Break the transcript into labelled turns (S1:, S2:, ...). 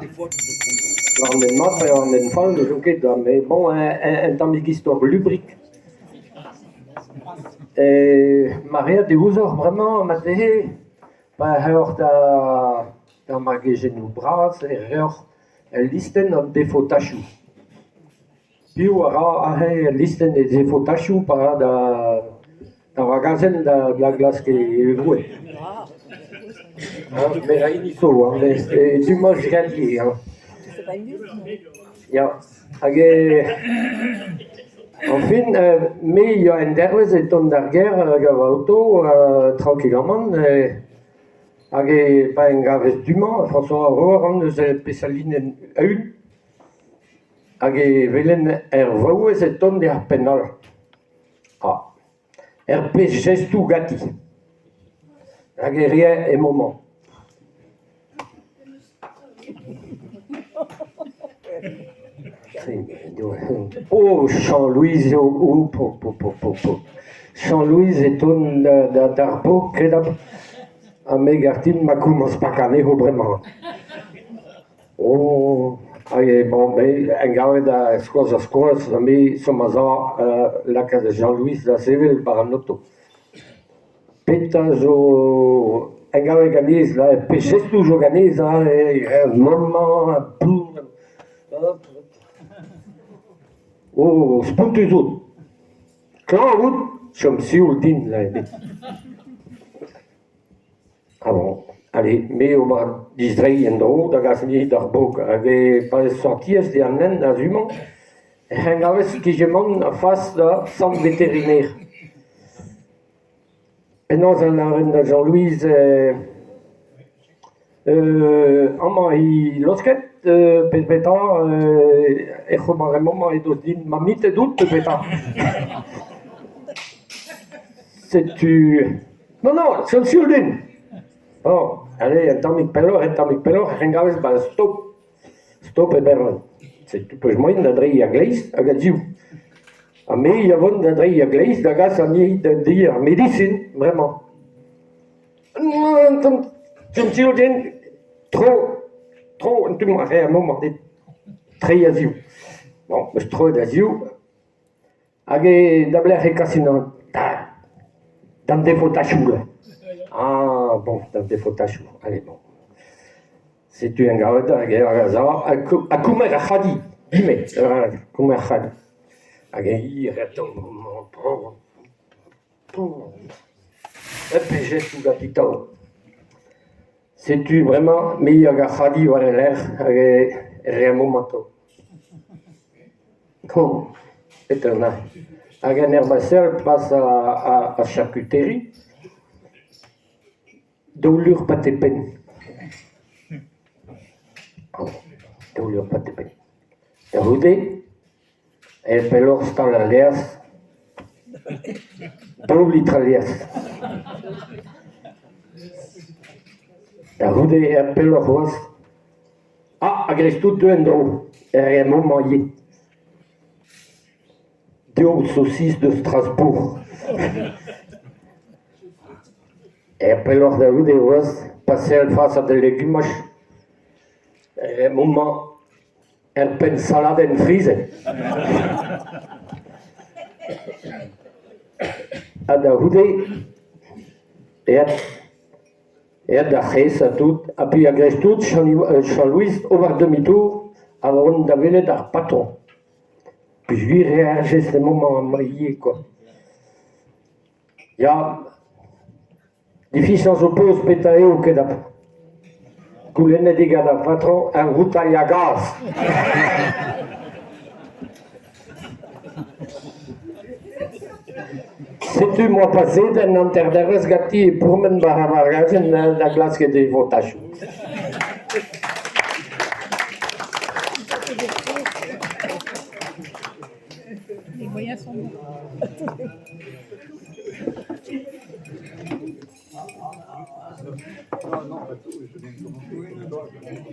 S1: On est mort et on est fan de jouer mais bon, un temps d'histoire lubrique. Et Maria de Ouzor, vraiment, m'a dit, heur da margejen bras, et heur, listen an defo tachou. Piou ara listen de defo tachou, par da magasin da glace qui est voué. Mais là, il faut, mais du moche gagné.
S2: C'est pas une gueule.
S1: Ja, en fin, mais il y a un dervez et ton derrière, auto, tranquillement, pas un gaves d'humain, François Aurore, nous est spécialine une, velen vouez et ton de penal. Ah, gestu gati. Rien et moment. Oh, Jean-Louis, Jean-Louis est un d'arbo, credab, a megartin ma commence pas cané vraiment. Oh, bon, mais un gars da squoz, mais somaza la casa de Jean-Louis da Seville par un auto. Petazo, un gars organise là, péché toujours organise là, et un moment pour. Oh, spuntuzut. Klar, som siuldin là. Ah bon, allez, mais on va distraire en dehors, da gasni d'arbok, avec pas sorties de annen da humain, un gaves qui gemon en face de centre vétérinaire. Et non, en la reine de Jean-Louise, il losket, peta, et vraiment, et d'autres, mamite doute, peta. C'est tu. Non, c'est siuldin. Oh, allez, un temps pelor, un gaves, bah, stop, et ben, c'est tu peux jouer une drei à glace, à gaziou. A mais il y a une drei à glace, da gas, à ni de dire médecine, vraiment. Som siuldin, trop, un peu, un moment, très aziou. Bon, mais trop d'aziou. Hag d'abler et cassino, dans des fotachou, là. Ah, bon, dans des fotachou, allez, bon. C'est un gars à Koumer Khadi, Bimé, Koumer Khadi. Agaï, retombe, et puis j'ai tout capital. C'est-tu vraiment meilleur que Khadi ou l'air, rien moment. Comme, éternel. Un herbaceur passe à charcuterie, douleur pas de peine. Douleur pas de peine. Roudé, et pelor sta la lias, 2 litres lias. Roudé et pelor was. Ah, agresse tout 2 endroits, et un moment y est. 2 saucisses de Strasbourg. Et pelor de roudé was, passer face à des légumes. Et un moment. Elle peine salade en frise. À la roudée, et à la chaise, à tout, et puis à grèce tout, Jean-Louis, au voir demi-tour, avant d'aller dans le patron. Puis je lui réagis ce moment marié, quoi. Il y a des filles sans oppose, pétaillées au kedap. Coulene de gars d'un patron, un routaille à gaz. C'est-tu moi passé d'un interdérès gâti pour me barravager la glace que des votages.
S2: Les moyens sont bons.